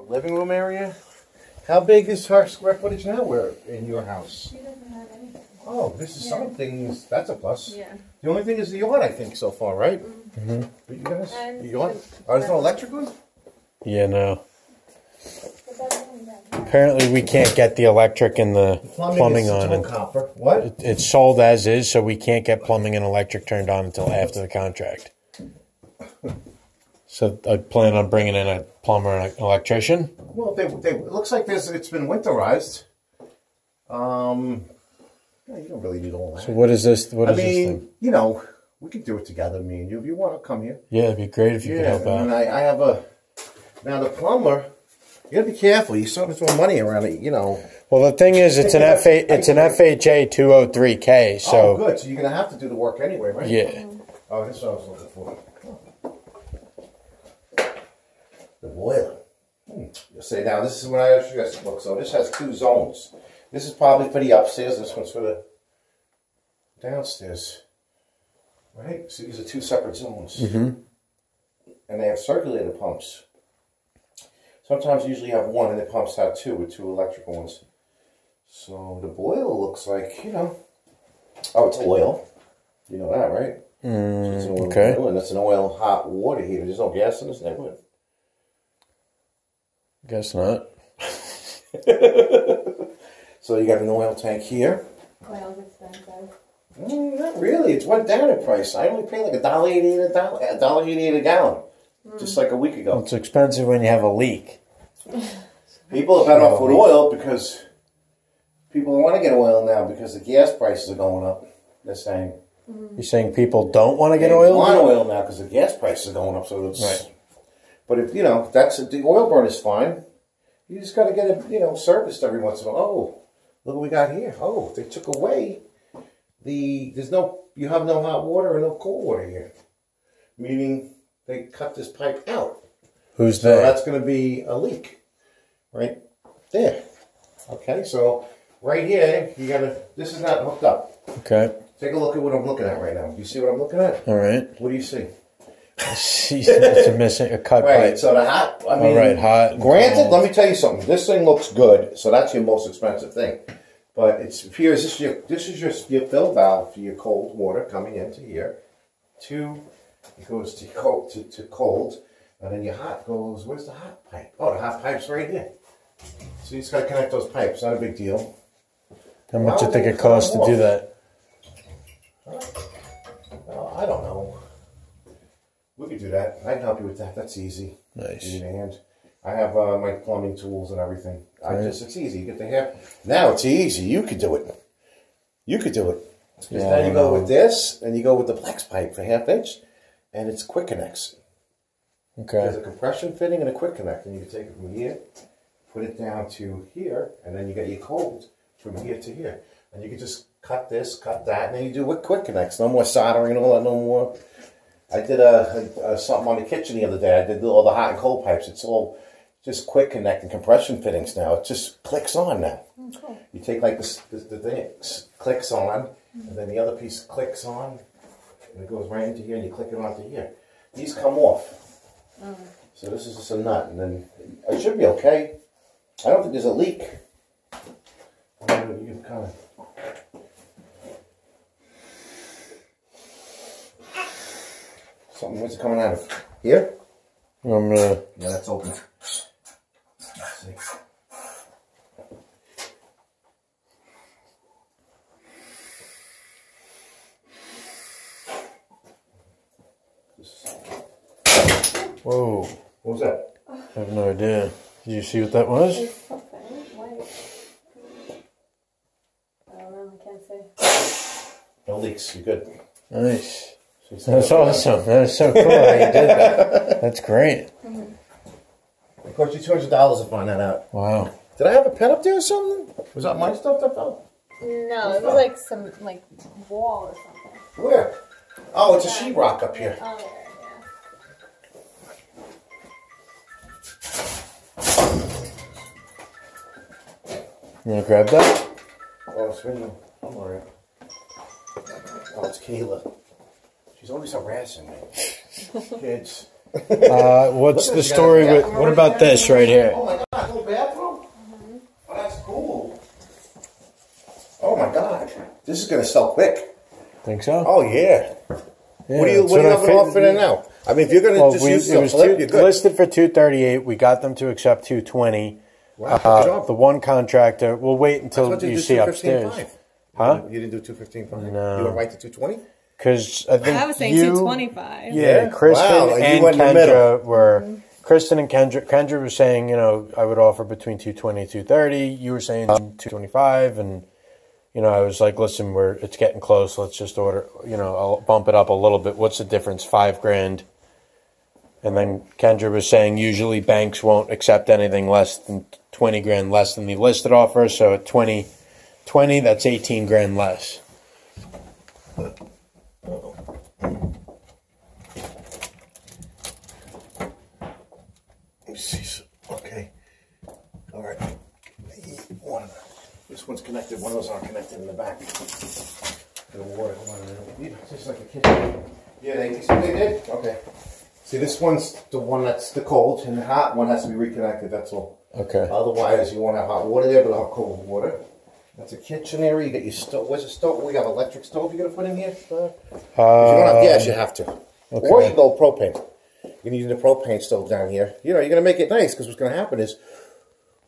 Living room area? How big is our square footage now we're in your house? She doesn't have anything. Oh, this is some things, that's a plus. Yeah. The only thing is the yard, I think, so far, right? Mm-hmm. But you guys, And the yard? Oh, there's no electric one? Yeah, no. Apparently we can't get the electric and the plumbing is on. all copper. What? It's sold as is, so we can't get plumbing and electric turned on until after the contract. So I plan on bringing in a plumber and an electrician. Well, it looks like it's been winterized. Yeah, you don't really need all that. So what is this? What is this I mean, thing? you know, we could do it together, me and you. If you want to come here. Yeah, it'd be great if you could help out. And I have a... Now, the plumber, you got to be careful. You're starting to throw money around it, you know. Well, the thing is, it's an FHA 203K, so... Oh, good. So you're going to have to do the work anyway, right? Yeah. Oh, this is what I was looking for. The boiler. You'll say, now, this is when I asked you guys to look. So this has 2 zones. This is probably for the upstairs. This one's for the downstairs. Right? So these are 2 separate zones. Mm-hmm. And they have circulator pumps. Sometimes you usually have 1 and it pumps out 2 with 2 electrical ones. So the boiler looks like, you know, oh, it's oil. You know that, right? So it's an oil Okay. boiler, and it's an oil hot water heater. There's no gas in this neighborhood. Guess not. So you got an oil tank here. Oil's expensive. Not really. It's went down in price. I only pay like $1.88 a gallon, just like a week ago. It's expensive when you have a leak. People are better off with oil because people don't want to get oil now because the gas prices are going up. They're saying. You're saying people don't want to get They oil? want oil now because the gas prices are going up. So it's Right. But if you know the oil burn is fine. You just got to get it serviced every once in a while. Oh, look what we got here. Oh, they took away you have no hot water and no cold water here, meaning they cut this pipe out. Who's So that? that's going to be a leak, right there. Okay, so right here this is not hooked up. Okay. Take a look at what I'm looking at right now. Do you see what I'm looking at? All right. What do you see? It's a cut Right, pipe. so the hot, I mean, All right, hot and granted, cold. let me tell you something. This thing looks good, so that's your most expensive thing. But this is your fill valve for your cold water coming into here. It goes to cold, and then your hot goes. Where's the hot pipe? Oh, the hot pipe's right here. So you just got to connect those pipes. Not a big deal. How much do you think it costs to do that? I don't know. We could do that. I can help you with that. That's easy. Nice. In your hand. I have my plumbing tools and everything. It's easy. You get the hair. Now it's easy. You could do it. You could do it. Yeah, Then you go with this, and you go with the flex pipe for 1/2 inch, and it's quick connects. Okay. There's a compression fitting and a quick connect, and you can take it from here, put it down to here, and then you get your cold from here to here. And you can just cut this, cut that, and then you do with quick connects. No more soldering and all that, no more. I did something on the kitchen the other day. I did all the hot and cold pipes. It's all just quick connect and compression fittings now. It just clicks on now. Oh, cool. You take like the thing, it clicks on, and then the other piece clicks on, and it goes right into here, and you click it onto here. These come off. So this is just a nut, and then it should be okay. I don't think there's a leak. You can kind of... Something, what's it coming out of? Here? Yeah, that's open. Let's see. Whoa. What was that? I have no idea. Did you see what that was? There's something white. I don't know. I can't say. No leaks. You're good. Nice. That's awesome. That's so cool how you did that. That's great. It cost you $200 to find that out. Wow. Did I have a pen up there or something? Was that my stuff that fell? No, it was like some wall or something. Where? Oh, it's a sheetrock up here. Oh, yeah. You want to grab that? Oh, it's really... I'm alright. Oh, it's Kayla. She's always harassing me. Kids. What's the story with? What about this right here? Oh my God, little bathroom. Oh, that's cool. Oh my God, this is gonna sell quick. Think so? Oh yeah. Yeah, What do you have an offer in now? I mean, if you're gonna just use the flip, you're good. Listed for $238. We got them to accept $220. Wow, good job. The one contractor. We'll wait until you see upstairs. Huh? You didn't do 215.5? No. You went right to 220? Because I think I was saying you, 225. Yeah, Kristen Wow, you and went in the middle. Kendra were. Kristen and Kendra was saying, I would offer between 220 and 230. You were saying 225, and I was like, listen, it's getting close. Let's just order. I'll bump it up a little bit. What's the difference? $5,000. And then Kendra was saying usually banks won't accept anything less than $20,000 less than the listed offer. So at 20, that's $18,000 less. Let me see. Okay. All right. This one's connected. One of those aren't connected in the back. The water. Hold on a minute. Just like a kitchen. Yeah, they did? Okay. See, this one's the one that's the cold, and the hot one has to be reconnected. That's all. Okay. Otherwise, you won't have hot water there, but I'll have cold water. That's a kitchen area. You got your stove. Where's the stove? We have electric stove you're going to put in here? If you don't have gas, you have to. Okay. Or you go propane. You're using the propane stove down here. You're going to make it nice, because what's going to happen is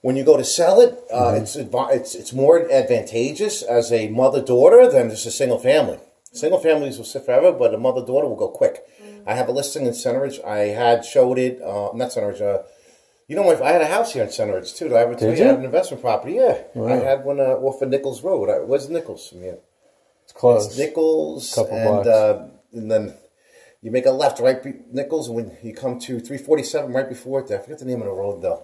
when you go to sell it, it's more advantageous as a mother-daughter than just a single family. Single families will sit forever, but a mother-daughter will go quick. I have a listing in Centeridge. I had showed it, not Centeridge, I had a house here in Centeridge, too. Did I ever tell you? I had an investment property, yeah. Wow. I had one off of Nichols Road. Where's Nichols from here? It's close. It's Nichols, blocks. And then you make a left right Nichols, and when you come to 347 right before it, I forget the name of the road, though.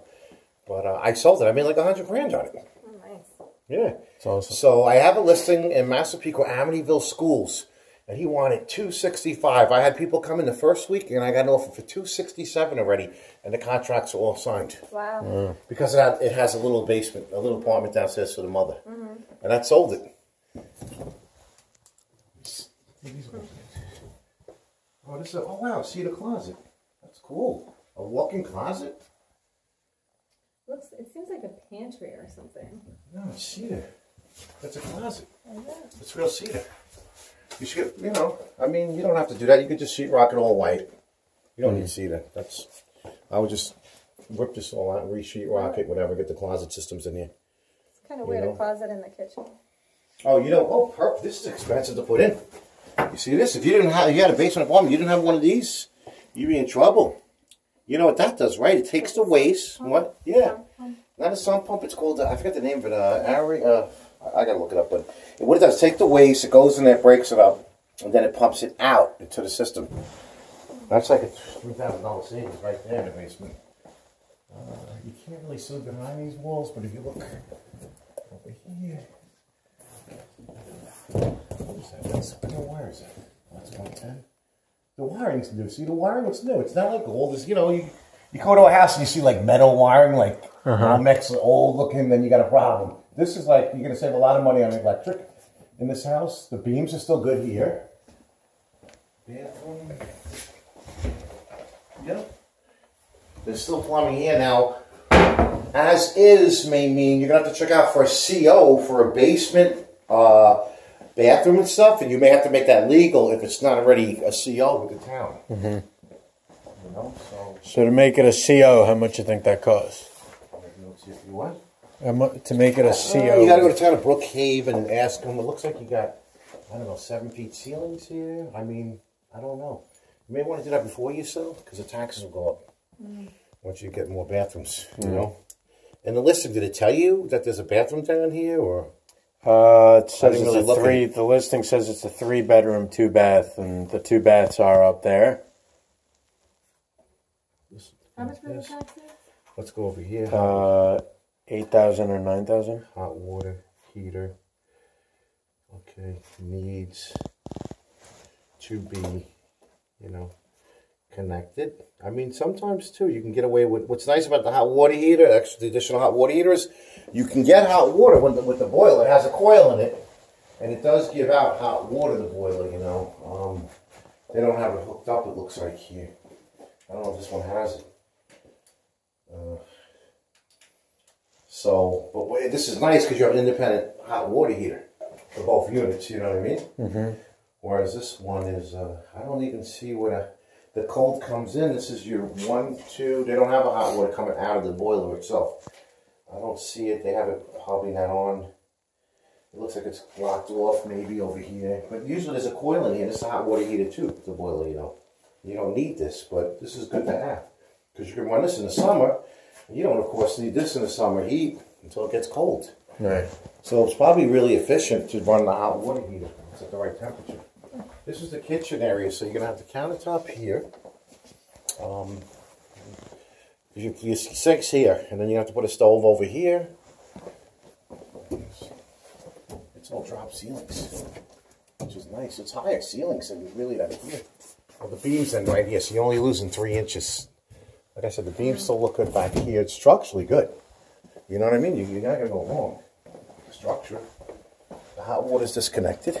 But I sold it. I made like $100,000 on it. Oh, nice. Yeah. That's awesome. So I have a listing in Massapequa, Amityville Schools. And he wanted $265. I had people come in the first week, and I got an offer for $267 already, and the contracts are all signed. Wow. Because it has a little basement, a little apartment downstairs for the mother. And I sold it. Oh, wow, see the closet. That's cool. A walk-in closet? It seems like a pantry or something. No, it's cedar. That's a closet. It's real cedar. You should, you don't have to do that. You could just sheetrock it all white. You don't need cedar. I would just rip this all out and re-sheetrock it, whatever, get the closet systems in here. It's kind of weird, a closet in the kitchen. Oh, perfect. This is expensive to put in. You see this? If you had a basement apartment, you didn't have one of these, you'd be in trouble. You know what that does, right? It takes the waste. What? Yeah. Not a sump pump. It's called, I forget the name of it. I got to look it up. But what it does, take the waste, it goes in there, breaks it up, and then it pumps it out into the system. That's like a $3,000 savings right there in the basement. You can't really see behind these walls, but if you look over here. What is that? What kind of wire is that? That's 110. The wiring's new. See, the wiring looks new. It's not like old. You go to a house and you see like metal wiring, like all mixed, old looking, then you got a problem. This is like, you're going to save a lot of money on electric in this house. The beams are still good here. Bathroom. Yep. There's still plumbing here. Now, as is may mean you're going to have to check out for a CO for a basement, bathroom and stuff, and you may have to make that legal if it's not already a CO with the town. So to make it a CO, how much you think that costs? What? To make it a CO. You got to go to town of Brookhaven and ask them. It looks like you got, 7 feet ceilings here. I don't know. You may want to do that before you sell, because the taxes will go up once you get more bathrooms, you know. And the listing, did it tell you that there's a bathroom down here, or? It says it's a 3. The listing says it's a 3-bedroom, 2-bath, and the 2 baths are up there. How much for the taxes? Let's go over here. 8,000 or 9,000. Hot water, heater. Okay, needs to be, connected. Sometimes too, you can get away with. What's nice about the hot water heater, the additional hot water heater, is you can get hot water with the boiler. It has a coil in it, and it does give out hot water. The boiler, They don't have it hooked up. It looks like here. I don't know if this one has it. So, but this is nice because you have an independent hot water heater for both units, you know what I mean? Mm-hmm. Whereas this one is, I don't even see where the cold comes in. This is your 1, 2, they don't have a hot water coming out of the boiler itself. I don't see it, they have it probably not on. It looks like it's locked off maybe over here. But usually there's a coil in here, this is a hot water heater too, the boiler, you know. You don't need this, but this is good to have. Because you can run this in the summer. You don't, of course, need this in the summer heat until it gets cold. Right. So it's probably really efficient to run the hot water heater. It's at the right temperature. This is the kitchen area, so you're going to have the countertop here. Your sink's here, and then you have to put a stove over here. It's all drop ceilings, which is nice. It's higher ceilings than really that here. Well, the beams end right here, so you're only losing 3 inches. Like I said, the beams still look good back here. It's structurally good. You know what I mean? You're not going to go wrong. The structure. The hot water's disconnected.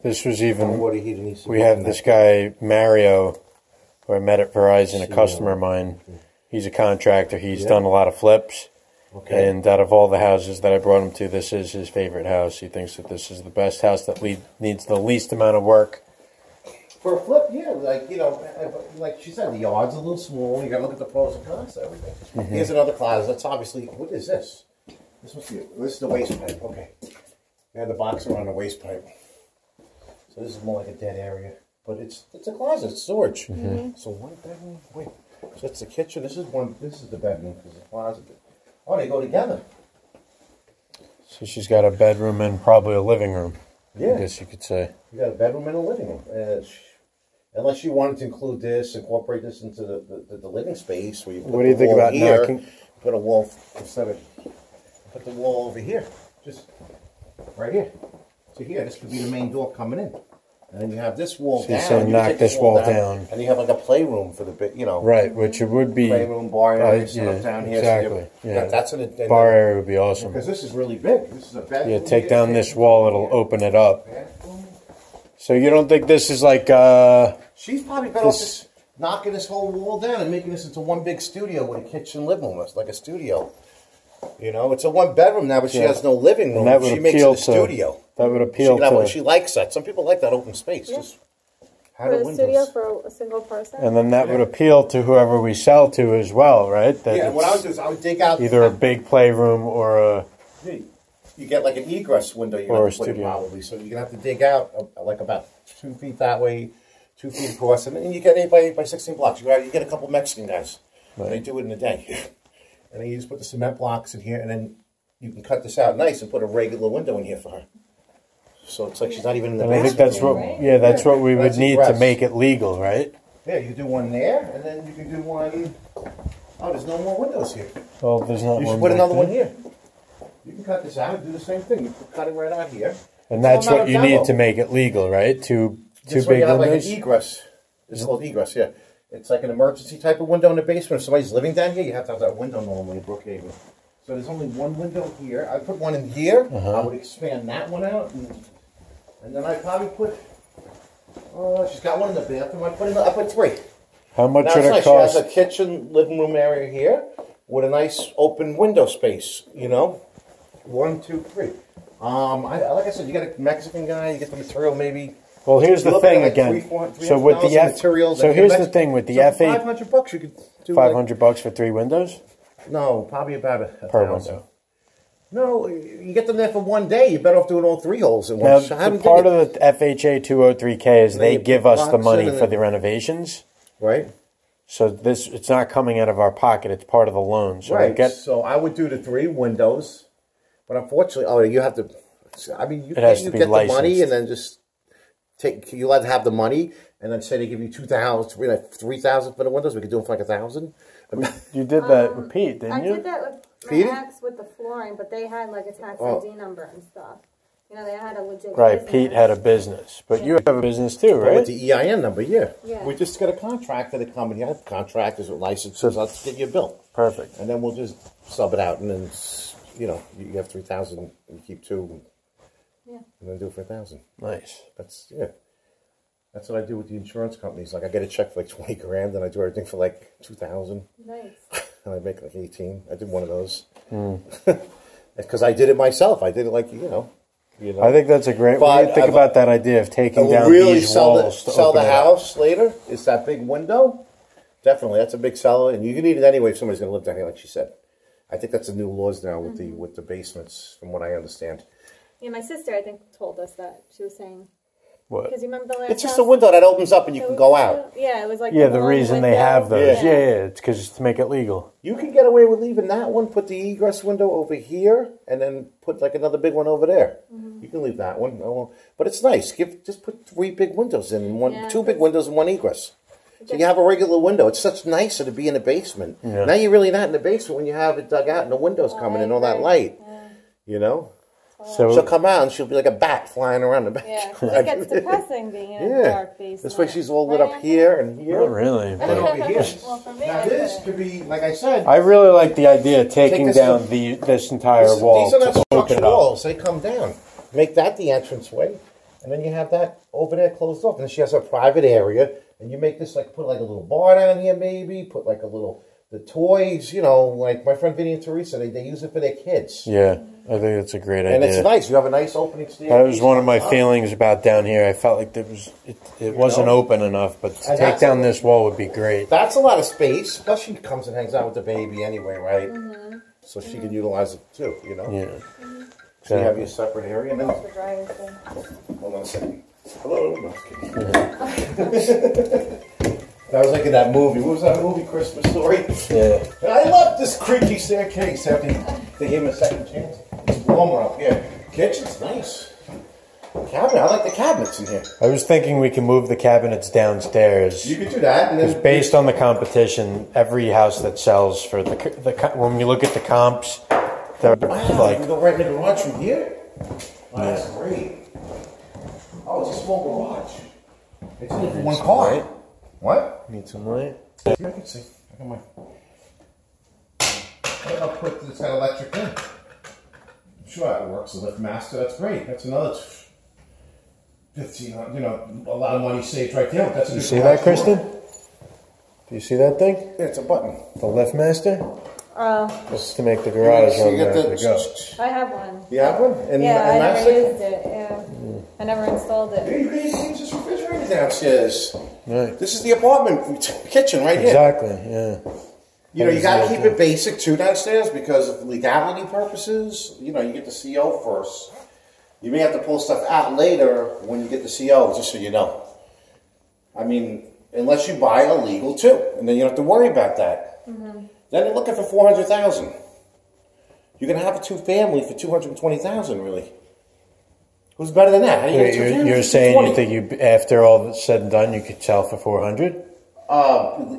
This was even, water heater needs to we be have this guy, Mario, who I met at Verizon, a customer of mine. He's a contractor. He's done a lot of flips. Okay. And out of all the houses that I brought him to, this is his favorite house. He thinks that this is the best house that needs the least amount of work. For a flip, yeah, like, you know, like she said, the yard's a little small. You got to look at the pros and cons to everything. Mm-hmm. Here's another closet. That's obviously, what is this? This is the waste pipe. Okay. You have the box around the waste pipe. So this is more like a dead area. But it's a closet, it's storage. Mm-hmm. So one bedroom, wait. So that's the kitchen. This is the bedroom because the closet. Oh, they go together. So she's got a bedroom and probably a living room. Yeah. I guess you could say. You got a bedroom and a living room. Unless you wanted to include this, incorporate this into the living space. Where you put what do you think about here, knocking? Put a wall instead of put the wall over here, just right here. So here, this could be the main door coming in, and then you have this wall down. So knock this wall down, and you have like a playroom for the bit, you know. Right, which it would be playroom, bar area, down here. Exactly. So that's an bar area would be awesome because this is really big. This is a bedroom. Yeah, take down this wall; it'll open it up. So you don't think this is like? She's probably better off just knocking this whole wall down and making this into one big studio with a kitchen, living room. It's like a studio. You know, it's a one bedroom now, but she has no living room. She makes it a studio. That would appeal to. She likes that. Some people like that open space. Yeah. Just have a studio for a single person. And then that would appeal to whoever we sell to as well, right? That what I would do is I would dig out either a big playroom or a. You get like an egress window. You're or a studio, probably. So you're gonna have to dig out like about 2 feet that way, 2 feet across, and then you get 8 by 16 blocks. You get a couple Mexican guys. Right. They do it in a day. And then you just put the cement blocks in here, and then you can cut this out nice and put a regular window in here for her. So it's like she's not even in the basement. I think that's what, that's what we would need to make it legal, right? Yeah, you can do one there, and then you can do one. Oh, there's no more windows here. Well, there's not one. You should put another one here. You can cut this out and do the same thing. You cut it right out here. And that's what you need to make it legal, right? Two big windows. Like an egress. It's called egress, yeah. It's like an emergency type of window in the basement. If somebody's living down here, you have to have that window normally in Brookhaven. So there's only one window here. I put one in here. I would expand that one out, and then I probably put. She's got one in the bathroom. I put 3. How much would it cost? She has a kitchen, living room area here with a nice open window space. You know, 1, 2, 3. Like I said, you got a Mexican guy. You get the material maybe. Well, here's the thing again. So with the materials. So here's the thing with the F8. $500 you could do. $500 for 3 windows? No, probably about a per $1,000. window. No, you get them there for one day. You're better off doing all 3 holes in one. Now, part of the FHA 203K is they give us the money for the renovations. Right. So it's not coming out of our pocket. It's part of the loan. So right. So I would do the 3 windows, but unfortunately, you have to. I mean, you get the money and then just. You let them have the money, and then say they give you $2,000, $3,000 for the windows. We could do them for like $1,000. You did that with Pete, didn't you? I did that with my ex with the flooring, but they had like a tax ID number and stuff. You know, they had a legit. Right, Pete had a business, but you have a business too, right? With the EIN number, yeah. We just got a contractor to come, and you have contractors with licenses. Let's get you a bill. Perfect. And then we'll just sub it out, and then you have $3,000, and you keep 2. And then do it for $1,000. Nice. That's That's what I do with the insurance companies. Like I get a check for like 20 grand, and I do everything for like 2,000. Nice. And I make like 18. I did one of those. Because I did it myself. I did it like, you know. I think that's a great. What do you think about that idea of taking down really these walls to sell open the it up? house later? Is that big window? Definitely, that's a big seller, and you can need it anyway if somebody's going to live down here, like she said. I think that's the new laws now with the basements, from what I understand. Yeah, my sister, I think, told us that. She was saying, What? because you remember the last It's just house? a window that opens up and you can go out. Yeah, it was like Yeah, the long reason they window. have those. Yeah. Yeah, it's because it's to make it legal. You can get away with leaving that one, put the egress window over here, and then put like another big one over there. You can leave that one. But it's nice. Just put 3 big windows in, and 2 big windows and 1 egress. So you have a regular window. It's such nicer to be in the basement. Yeah. Now you're really not in the basement when you have it dug out and the windows coming and all that light. Yeah. You know? So She'll come out and she'll be like a bat flying around the back. Yeah, 'cause it gets depressing being in a dark basement. This way she's all lit up here and here. not really, And but over here. Well, for me, Now this could be, like I said, I really like the idea of taking this down one. this entire wall these are not to open structured it up. walls. They come down. Make that the entranceway. And then you have that over there closed off. And then she has a private area. And you make this like, put like a little bar down here maybe. Put like a little, the toys, you know, like my friend Vinny and Teresa, they use it for their kids. Yeah, I think that's a great idea. And it's nice. You have a nice opening staircase. That was one of my feelings about down here. I felt like it wasn't open enough, but to And take that's down this wall would be great. That's a lot of space. Plus she comes and hangs out with the baby anyway, right? So she can utilize it too, you know? Yeah. So you have your separate area. And then, the driver's thing. hold on a second. Hello. No, I'm kidding. That was like in that movie. What was that movie, Christmas Story? Yeah. And I love this creaky staircase after they gave him a second chance. It's warmer up here. Kitchen's nice. Cabinet, I like the cabinets in here. I was thinking we can move the cabinets downstairs. You could do that. Because based on the competition, every house that sells for the when you look at the comps, they're Wow, like, you can go right in the garage from here? Oh, that's great. Oh, it's a small garage. It's only for one car. light. What? Need some light. Yeah, I can see. I got my... I'll put this got electric in. I'm sure that works. The lift master, that's great. That's another 15, you know, a lot of money saved right there. That's a You good see garage that, Kristen? door. Do you see that thing? Yeah, it's a button. The lift master? Oh, Just to make the garage So on you get there to go. I have one. You have one? And, Yeah, I and never that's used it. Yeah, I never installed Yeah, it. you can change this refrigerator downstairs. Right. This is the apartment kitchen right here. Exactly, yeah. You know, you got to keep Exactly. it basic too downstairs because of legality purposes. You know, you get the CO first. You may have to pull stuff out later when you get the CO, just so you know. I mean, unless you buy illegal too, and then you don't have to worry about that. Then they're looking for $400,000. You can have a 2-family for $220,000, really. Who's better than that? How do you Wait, get a 2-family you're for saying you 220? think after all that's said and done, you could sell for 400?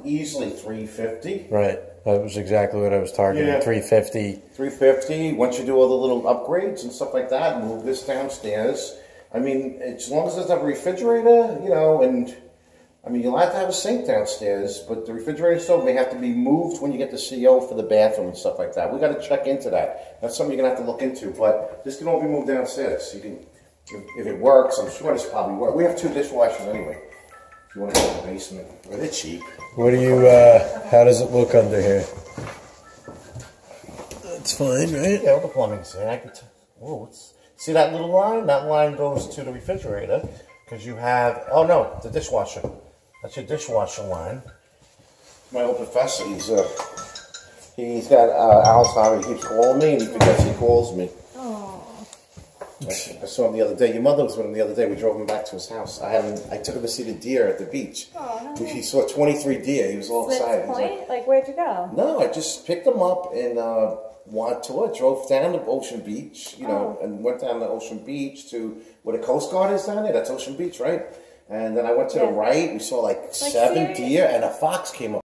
Easily $350. Right. That was exactly what I was targeting. Yeah. 350. $350. Once you do all the little upgrades and stuff like that, move this downstairs. I mean, as long as there's a refrigerator, you know, and I mean, you'll have to have a sink downstairs, but the refrigerator stove may have to be moved when you get the CO for the bathroom and stuff like that. We got to check into that. That's something you're gonna have to look into. But this can all be moved downstairs. You can, if it works, I'm sure this probably works. We have 2 dishwashers anyway. If you want to go to the basement, well, they're cheap. What do you, how does it look under here? That's fine, right? Yeah, all the plumbing's there. I could see that little line? That line goes to the refrigerator because you have. Oh no, the dishwasher. That's your dishwasher line. My old professor, he's got Alzheimer's. He keeps calling me, and he forgets he calls me. I saw him the other day. Your mother was with him the other day. We drove him back to his house. I took him to see the deer at the beach. Oh, nice. He saw 23 deer. He was all excited. Smith's He's Point? Like, where'd you go? no, I just picked him up and drove down to Ocean Beach, you know, and went down to Ocean Beach to where the Coast Guard is down there. That's Ocean Beach, right? And then I went to the right. We saw like 7 serious? deer, and a fox came up.